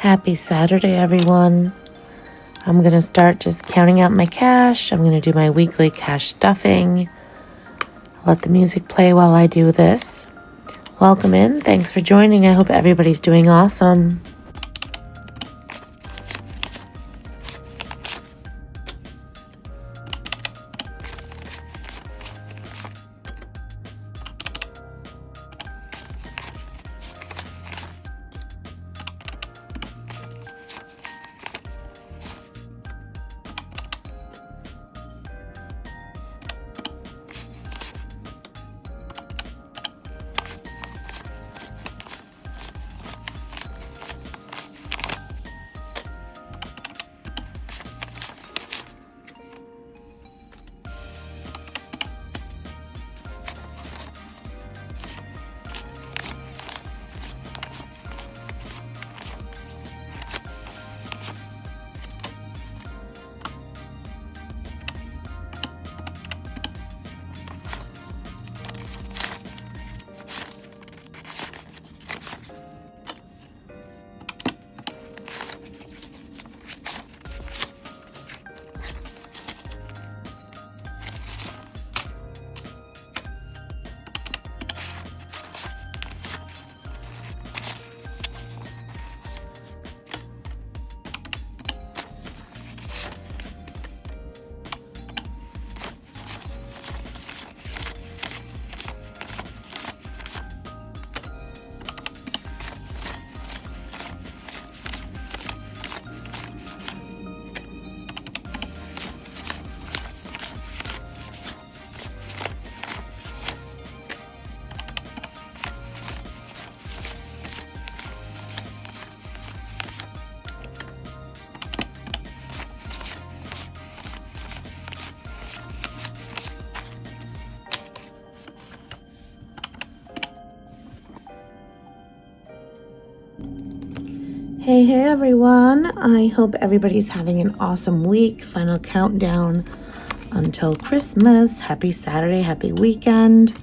Happy Saturday, everyone. I'm going to start just counting out my cash. I'm going to do my weekly cash stuffing. Let the music play while I do this. Welcome in. Thanks for joining. I hope everybody's doing awesome. Hey everyone. I hope everybody's having an awesome week. Final countdown until Christmas. Happy Saturday, happy weekend.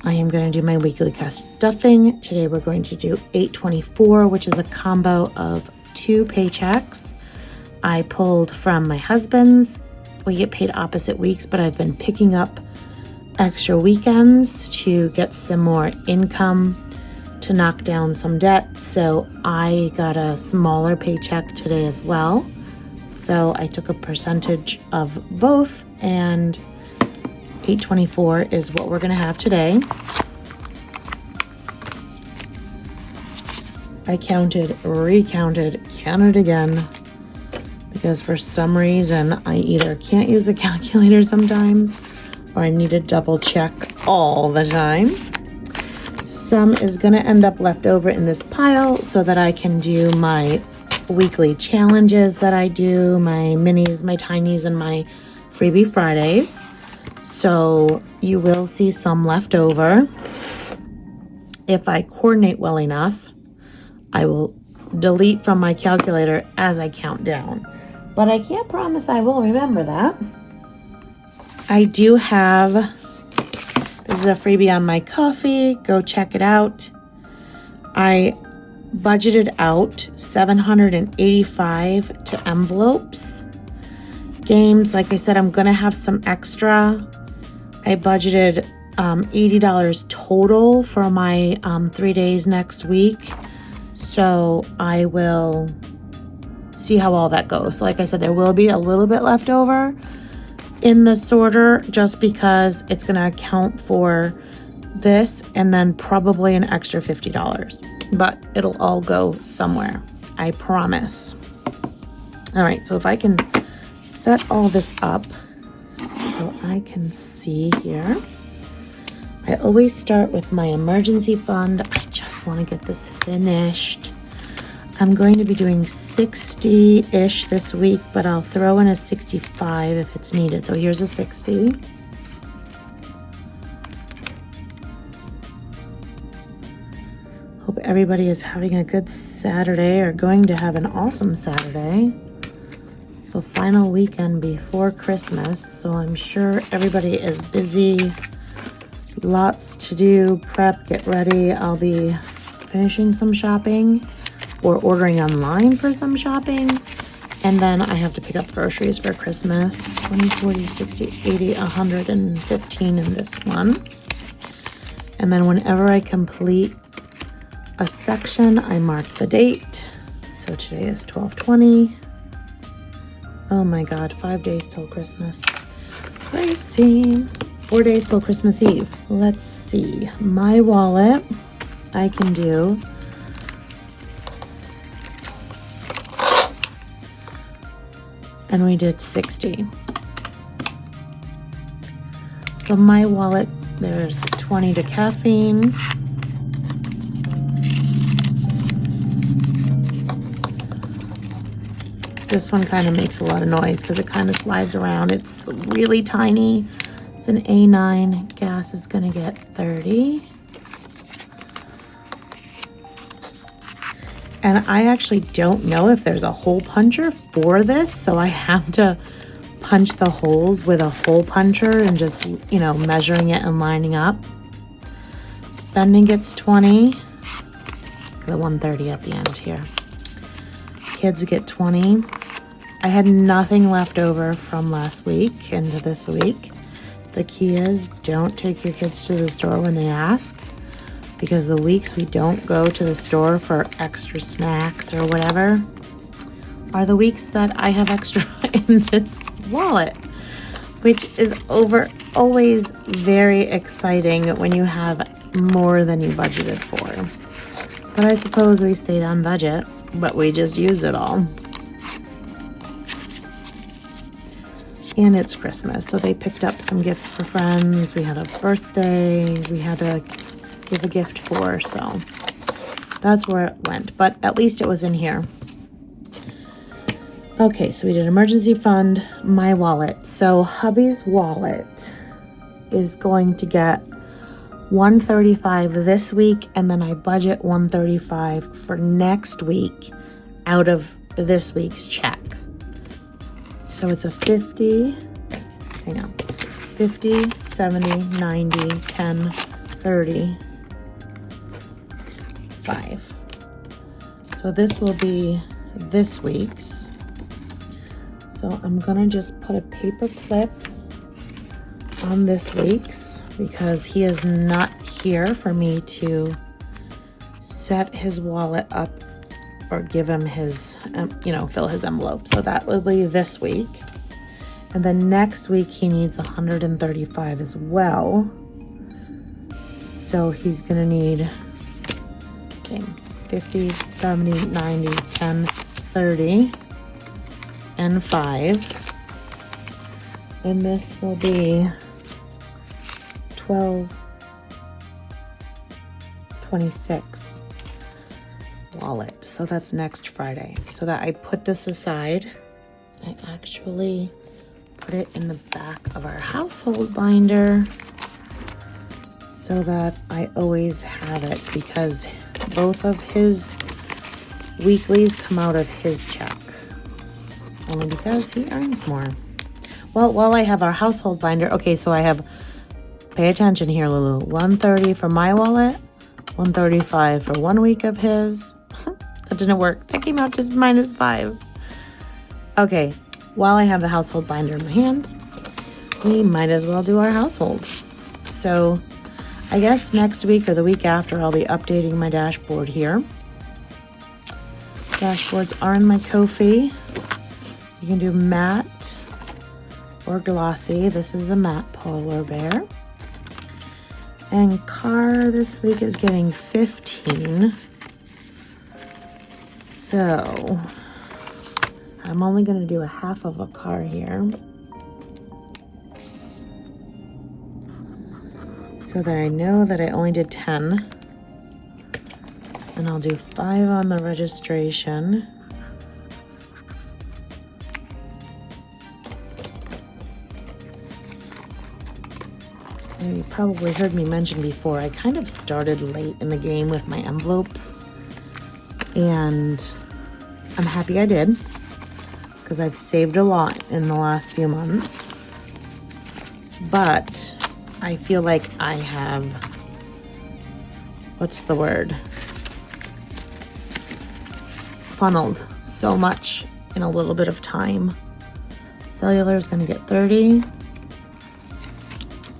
I am going to do my weekly cash stuffing. Today we're going to do 824, which is a combo of 2 paychecks. I pulled from my husband's. We get paid opposite weeks, but I've been picking up extra weekends to get some more income to knock down some debt. So I got a smaller paycheck today as well. So I took a percentage of both, and 824 is what we're going to have today. I counted, recounted, counted again, because for some reason I either can't use a calculator sometimes or I need to double check all the time. Some is going to end up left over in this pile so that I can do my weekly challenges that I do, my minis, my tinies, and my freebie Fridays. So you will see some left over. If I coordinate well enough, I will delete from my calculator as I count down. But I can't promise I will remember that. I do have... This is a freebie on my coffee. Go check it out. I budgeted out $785 to envelopes. Games, like I said, I'm going to have some extra. I budgeted $80 total for my 3 days next week. So I will see how all that goes. So like I said, there will be a little bit left over in the sorter, just because it's going to account for this and then probably an extra $50, but it'll all go somewhere, I promise. All right, so if I can set all this up so I can see here. I always start with my emergency fund. I just want to get this finished. I'm going to be doing 60-ish this week, but I'll throw in a 65 if it's needed. So here's a 60. Hope everybody is having a good Saturday, or going to have an awesome Saturday. So final weekend before Christmas, so I'm sure everybody is busy. There's lots to do, prep, get ready. I'll be finishing some shopping. or ordering online for some shopping. And then I have to pick up groceries for Christmas. 20, 40, 60, 80, 115 in this one. And then whenever I complete a section, I mark the date. So today is 12/20. Oh my God, 5 days till Christmas. Crazy. 4 days till Christmas Eve. Let's see. My wallet, I can do and we did 60. So my wallet, there's 20 to caffeine. This one kind of makes a lot of noise because it kind of slides around. It's really tiny. It's an A9. Gas is gonna get 30. And I actually don't know if there's a hole puncher for this, so I have to punch the holes with a hole puncher and just, you know, measuring it and lining up. Spending gets 20. The 130 at the end here. Kids get 20. I had nothing left over from last week into this week. The key is don't take your kids to the store when they ask, because the weeks we don't go to the store for extra snacks or whatever are the weeks that I have extra in this wallet, which is always very exciting when you have more than you budgeted for. But I suppose we stayed on budget, but we just used it all. And it's Christmas, so they picked up some gifts for friends. We had a birthday we had to give a gift for, so that's where it went. But at least it was in here. Okay, so we did emergency fund, my wallet. So hubby's wallet is going to get 135 this week, and then I budget 135 for next week out of this week's check. So it's a 50, hang on, 50, 70, 90, 10, 30, 5. So this will be this week's. So I'm gonna just put a paper clip on this week's because he is not here for me to set his wallet up or give him his, fill his envelope. So that will be this week. And then next week he needs 135 as well. So he's gonna need 50, 70, 90, 10, 30, and 5. And this will be 12, 26 wallet. So that's next Friday. So that I put this aside. I actually put it in the back of our household binder so that I always have it, because both of his weeklies come out of his check. Only because he earns more. Well, while I have our household binder, okay, so I have, pay attention here, Lulu, 130 for my wallet, 135 for 1 week of his. That didn't work. That came out to -5. Okay, while I have the household binder in my hand, we might as well do our household. So I guess next week or the week after, I'll be updating my dashboard here. Dashboards are in my Ko-fi. You can do matte or glossy. This is a matte polar bear. And car this week is getting 15. So I'm only going to do a half of a car here, so that I know that I only did 10. And I'll do 5 on the registration. And you probably heard me mention before, I kind of started late in the game with my envelopes. And I'm happy I did, because I've saved a lot in the last few months. But I feel like I have, what's the word? funneled so much in a little bit of time. Cellular is going to get 30.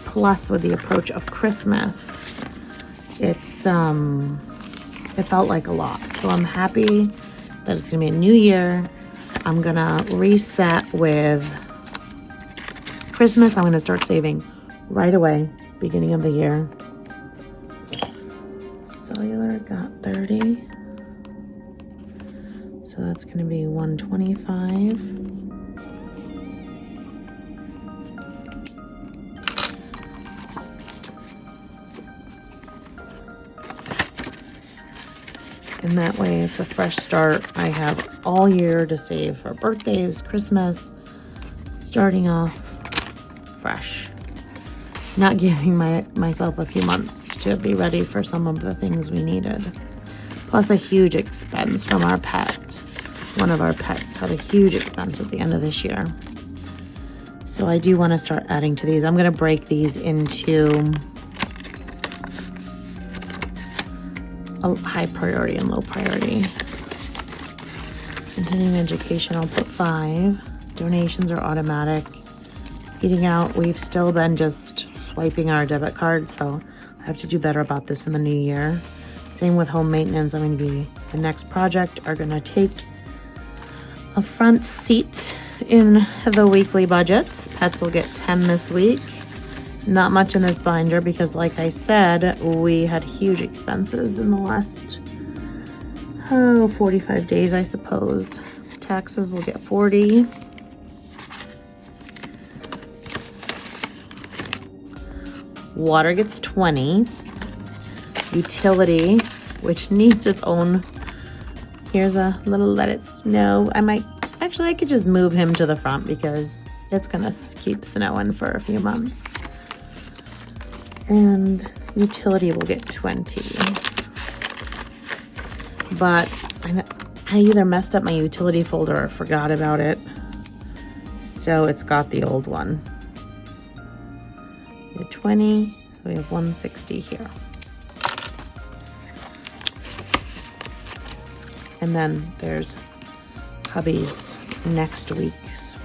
Plus, with the approach of Christmas, it felt like a lot. So I'm happy that it's going to be a new year. I'm going to reset with Christmas. I'm going to start saving right away, beginning of the year. Cellular got 30. So that's going to be 125. And that way it's a fresh start. I have all year to save for birthdays, Christmas, starting off fresh. Not giving myself a few months to be ready for some of the things we needed. Plus a huge expense from our pet. One of our pets had a huge expense at the end of this year. So I do want to start adding to these. I'm going to break these into a high priority and low priority. Continuing education, I'll put 5. Donations are automatic. Eating out, we've still been just swiping our debit card, so I have to do better about this in the new year. Same with home maintenance. I'm going to be, the next project are going to take a front seat in the weekly budgets. Pets will get 10 this week. Not much in this binder because, like I said, we had huge expenses in the last 45 days, I suppose. Taxes will get 40. Water gets 20. Utility, which needs its own. Here's a little let it snow. I could just move him to the front because it's gonna keep snowing for a few months. And utility will get 20. But I either messed up my utility folder or forgot about it. So it's got the old one. We have 20, we have 160 here. And then there's hubby's next week's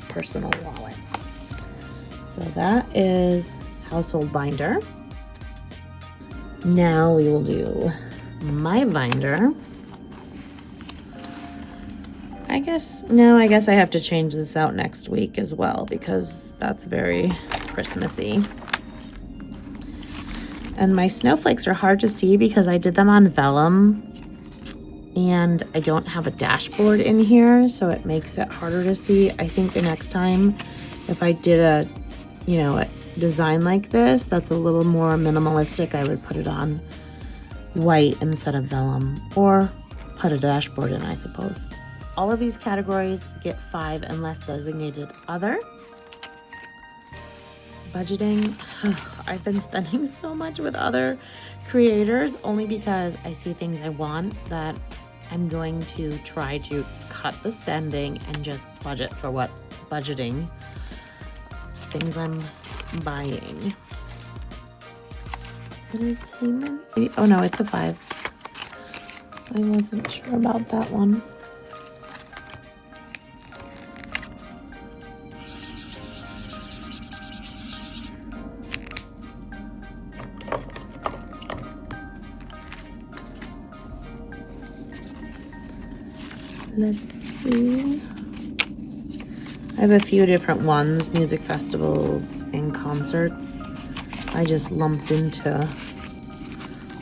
personal wallet. So that is household binder. Now we will do my binder. I guess I have to change this out next week as well because that's very Christmassy. And my snowflakes are hard to see because I did them on vellum and I don't have a dashboard in here, so it makes it harder to see. I think the next time if I did a design like this that's a little more minimalistic, I would put it on white instead of vellum, or put a dashboard in, I suppose. All of these categories get 5 unless designated other. Budgeting, I've been spending so much with other creators only because I see things I want that I'm going to try to cut the spending and just budget for what budgeting things I'm buying. Entertainment? Oh no, it's a 5. I wasn't sure about that one. Let's see. I have a few different ones, music festivals and concerts. I just lumped into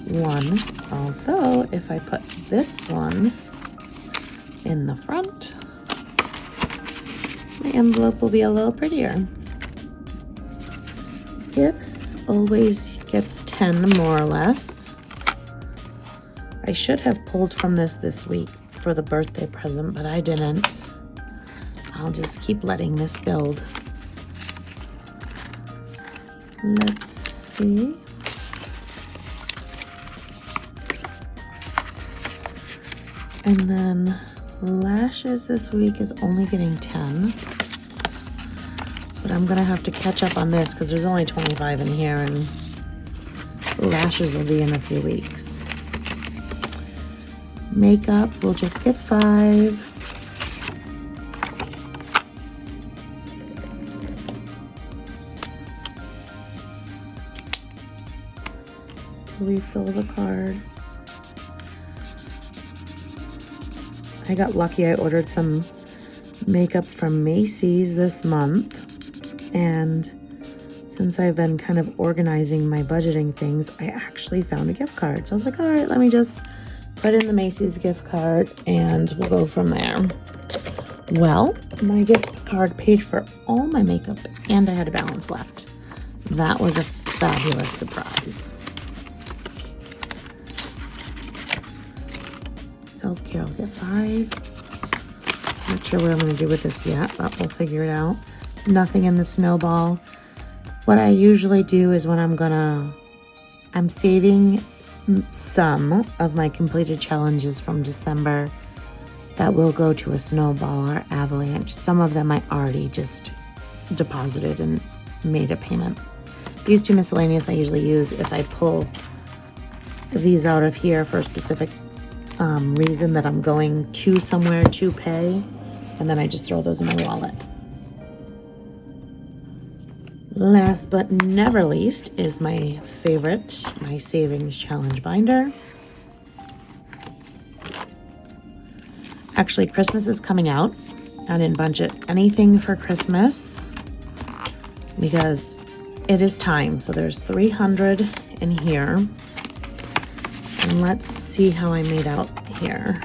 one. Although if I put this one in the front, the envelope will be a little prettier. Gifts always gets 10 more or less. I should have pulled from this week for the birthday present, but I didn't. I'll just keep letting this build. Let's see. And then lashes this week is only getting 10. But I'm gonna have to catch up on this because there's only 25 in here and lashes will be in a few weeks. Makeup, we'll just get 5. To refill the card. I got lucky. I ordered some makeup from Macy's this month, and since I've been kind of organizing my budgeting things, I actually found a gift card. So I was like, all right, let me just put in the Macy's gift card and we'll go from there. Well, my gift card paid for all my makeup and I had a balance left. That was a fabulous surprise. Self-care, I'll get 5. Not sure what I'm going to do with this yet, but we'll figure it out. Nothing in the snowball. What I usually do is when I'm saving some of my completed challenges from December that will go to a snowball or avalanche. Some of them I already just deposited and made a payment. These 2 miscellaneous I usually use if I pull these out of here for a specific reason that I'm going to somewhere to pay, and then I just throw those in my wallet. Last but never least is my favorite, my savings challenge binder. Actually, Christmas is coming out. I didn't budget anything for Christmas because it is time. So there's 300 in here. And let's see how I made out here.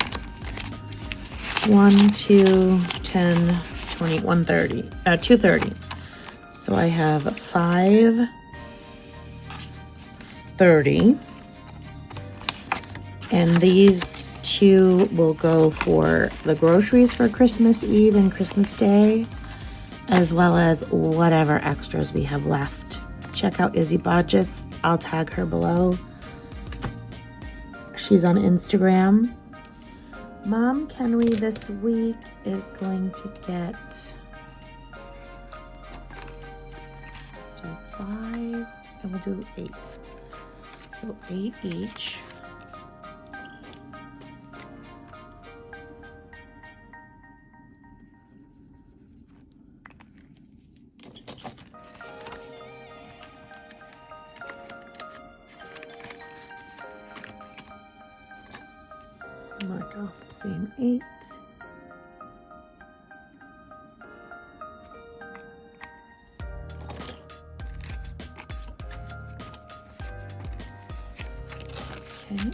1, 2, 10, 20, 130, 230. So I have 530. And these 2 will go for the groceries for Christmas Eve and Christmas Day, as well as whatever extras we have left. Check out Izzy Budgets. I'll tag her below. She's on Instagram. Mom Kenry this week is going to get, let's do 5 and we'll do 8. So 8 each. Mark off the same 8. Okay.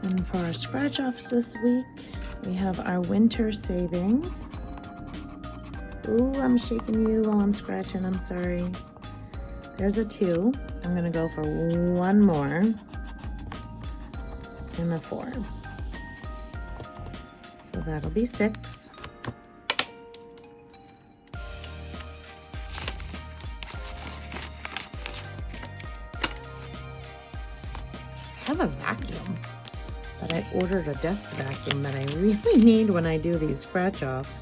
And for our scratch offs this week, we have our winter savings. Ooh, I'm shaking you while I'm scratching, I'm sorry. There's a 2. I'm gonna go for 1 more. And a 4. So that'll be 6. I have a vacuum, but I ordered a desk vacuum that I really need when I do these scratch offs.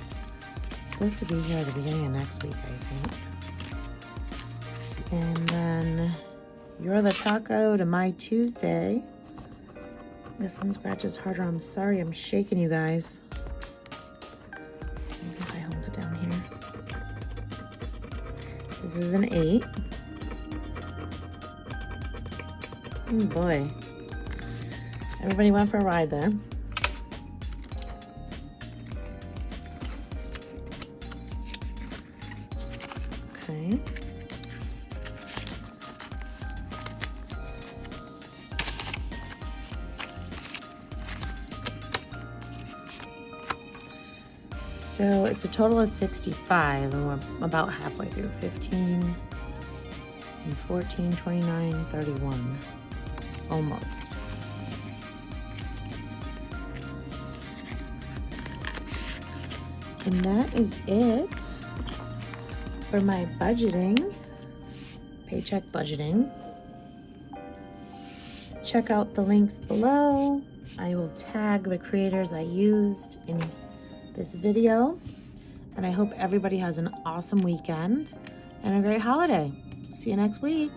Supposed to be here at the beginning of next week, I think. And then you're the taco to my Tuesday. This one scratches harder. I'm sorry, I'm shaking you guys. Maybe if I hold it down here. This is an 8. Oh boy. Everybody went for a ride there. Okay. So it's a total of 65 and we're about halfway through. 15 and 14, 29, 31. Almost. And that is it for my budgeting, paycheck budgeting. Check out the links below. I will tag the creators I used in this video, And I hope everybody has an awesome weekend and a great holiday. See you next week.